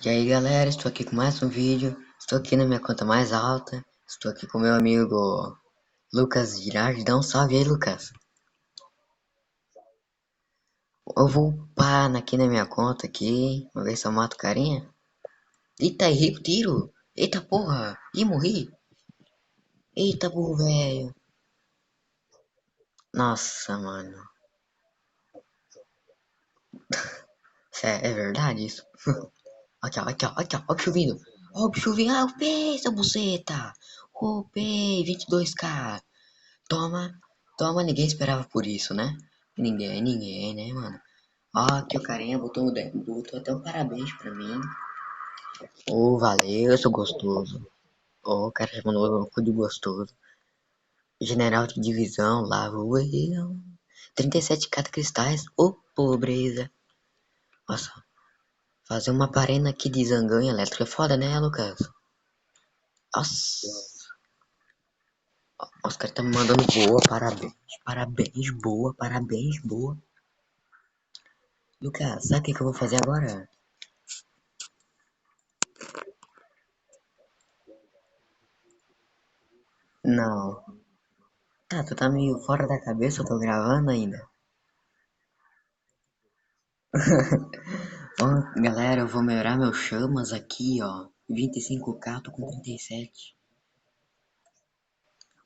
E aí galera, estou aqui com mais um vídeo. Estou aqui na minha conta mais alta. Estou aqui com meu amigo Lucas Girardi. Dá um salve aí, Lucas. Eu vou upar aqui na minha conta aqui. Vamos ver se eu mato o carinha. Eita, errei o tiro. Eita porra. Ih, morri. Eita burro, velho. Nossa, mano. É verdade isso? Aqui, ó, aqui, ó, aqui, ó. Ó o bicho vindo. Ó o bicho vindo. Ah, upei, seu buceta. Upei, 22k. Toma, toma, ninguém esperava por isso, né? Ninguém, né, mano? Ó, que o carinha botou até um parabéns pra mim. Ô, valeu, eu sou gostoso. Ô, o cara já mandou um cu de gostoso. General de divisão, lá vou eu. 37k cristais, ô pobreza. Nossa, fazer uma parena aqui de zanganha elétrica é foda, né, Lucas? Nossa, os caras tá me mandando boa, parabéns. Parabéns, boa, parabéns, boa. Lucas, sabe o que eu vou fazer agora? Não. Tá, tu tá meio fora da cabeça, eu tô gravando ainda. Ó, galera, eu vou melhorar meus chamas aqui, ó. 25k, tô com 37.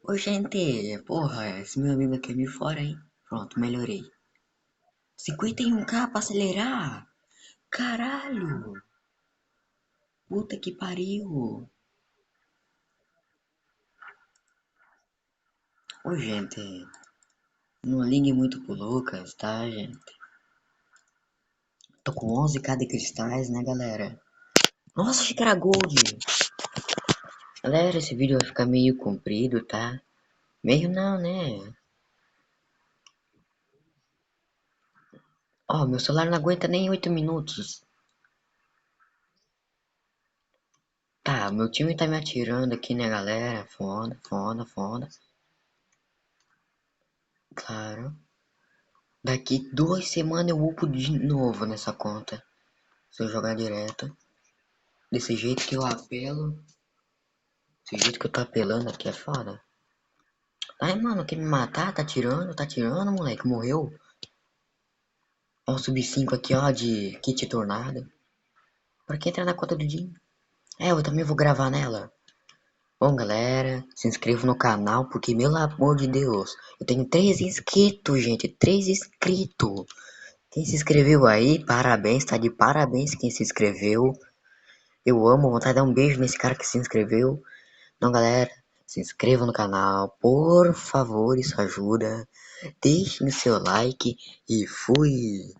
Ô, gente, porra, esse meu amigo aqui é meio fora, hein? Pronto, melhorei. 51k pra acelerar? Caralho! Puta que pariu! Ô, gente, não ligue muito pro Lucas, tá, gente? Tô com 11k de cristais, né, galera? Nossa, achei que era gold! Galera, esse vídeo vai ficar meio comprido, tá? Meio não, né? Ó, meu celular não aguenta nem 8 minutos. Tá, meu time tá me atirando aqui, né, galera? Foda, foda, foda. Claro. Daqui 2 semanas eu upo de novo nessa conta. Se eu jogar direto. Desse jeito que eu apelo. Desse jeito que eu tô apelando aqui é foda. Ai, mano, quer me matar? Tá tirando, moleque. Morreu. Ó, o sub 5 aqui, ó, de kit tornado. Pra que entrar na conta do Jim? É, eu também vou gravar nela. Bom, galera, se inscreva no canal, porque, meu amor de Deus, eu tenho 3 inscritos, gente, 3 inscritos. Quem se inscreveu aí, parabéns, tá de parabéns quem se inscreveu. Eu amo, vontade de dar um beijo nesse cara que se inscreveu. Então, galera, se inscreva no canal, por favor, isso ajuda. Deixem o seu like e fui!